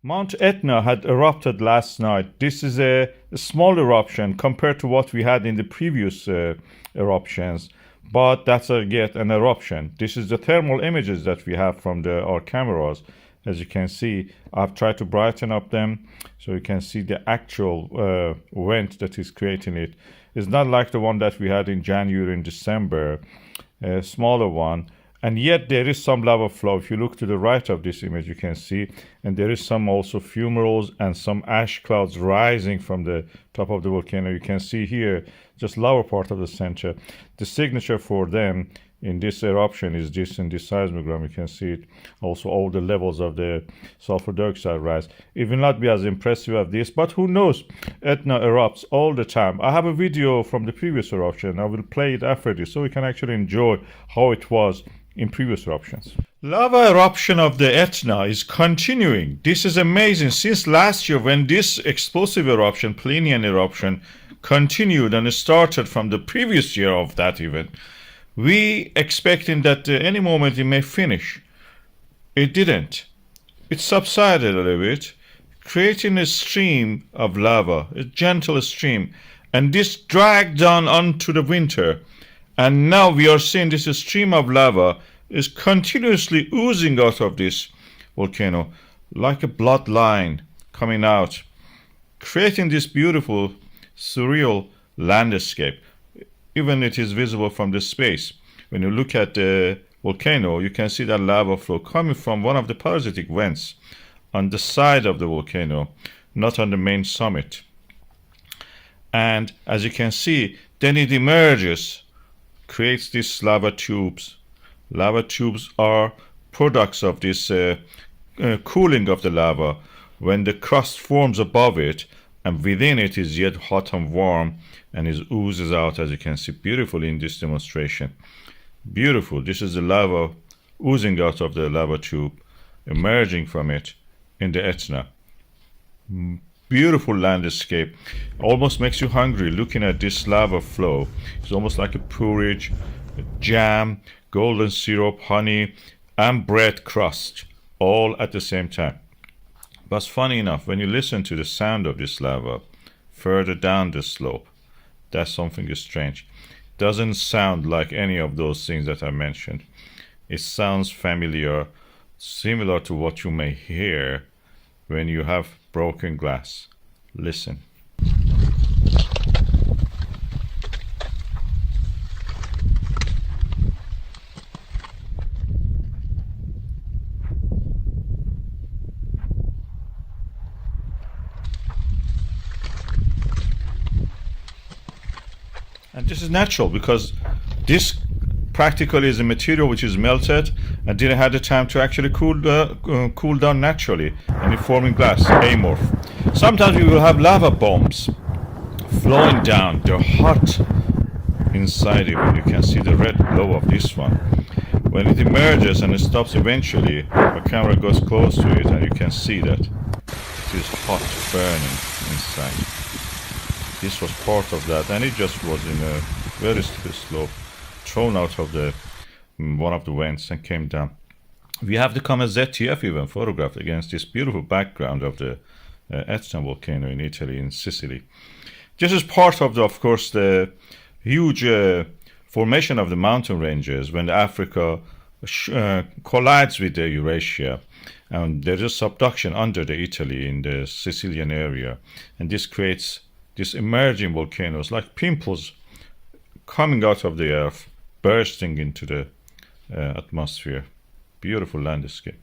Mount Etna had erupted last night. This is a small eruption compared to what we had in the previous eruptions, but that's yet an eruption. This is the thermal images that we have from our cameras. As you can see, I've tried to brighten up them so you can see the actual vent that is creating it. It's not like the one that we had in January and December, a smaller one. And yet there is some lava flow. If you look to the right of this image, you can see, and there is some also fumaroles and some ash clouds rising from the top of the volcano. You can see here, just lower part of the center. The signature for them in this eruption is this in this seismogram. You can see it. Also all the levels of the sulfur dioxide rise. It will not be as impressive as this, but who knows? Etna erupts all the time. I have a video from the previous eruption. I will play it after this so we can actually enjoy how it was in previous eruptions. Lava eruption of the Etna is continuing. This is amazing. Since last year, when this explosive eruption, Plinian eruption, continued and started from the previous year of that event, we expecting that any moment it may finish. It didn't. It subsided a little bit, creating a stream of lava, a gentle stream, and this dragged on onto the winter. And now we are seeing this stream of lava is continuously oozing out of this volcano like a bloodline coming out, creating this beautiful, surreal landscape. Even it is visible from the space. When you look at the volcano, you can see that lava flow coming from one of the parasitic vents on the side of the volcano, not on the main summit. And as you can see, then it emerges, creates these lava tubes. Lava tubes are products of this cooling of the lava when the crust forms above it and within it is yet hot and warm and it oozes out, as you can see beautifully in this demonstration. Beautiful. This is the lava oozing out of the lava tube, emerging from it in the Etna. Beautiful landscape. Almost makes you hungry looking at this lava flow. It's almost like a porridge, a jam, golden syrup, honey, and bread crust, all at the same time. But funny enough, when you listen to the sound of this lava further down the slope, that's something strange. It doesn't sound like any of those things that I mentioned. It sounds familiar, similar to what you may hear when you have broken glass. Listen. And this is natural because this practically is a material which is melted and didn't have the time to actually cool down naturally, and it forming glass, amorph. Sometimes we will have lava bombs flowing down. They're hot inside even. You can see the red glow of this one. When it emerges and it stops eventually, the camera goes close to it and you can see that it is hot, burning inside. This was part of that, and it just was in a very steep slope, thrown out of the one of the vents and came down. We have the comet ZTF even photographed against this beautiful background of the Etna volcano in Italy, in Sicily. This is part of course, the huge formation of the mountain ranges when Africa collides with the Eurasia, and there is subduction under the Italy in the Sicilian area, and this creates these emerging volcanoes like pimples coming out of the earth, bursting into the atmosphere. Beautiful landscape.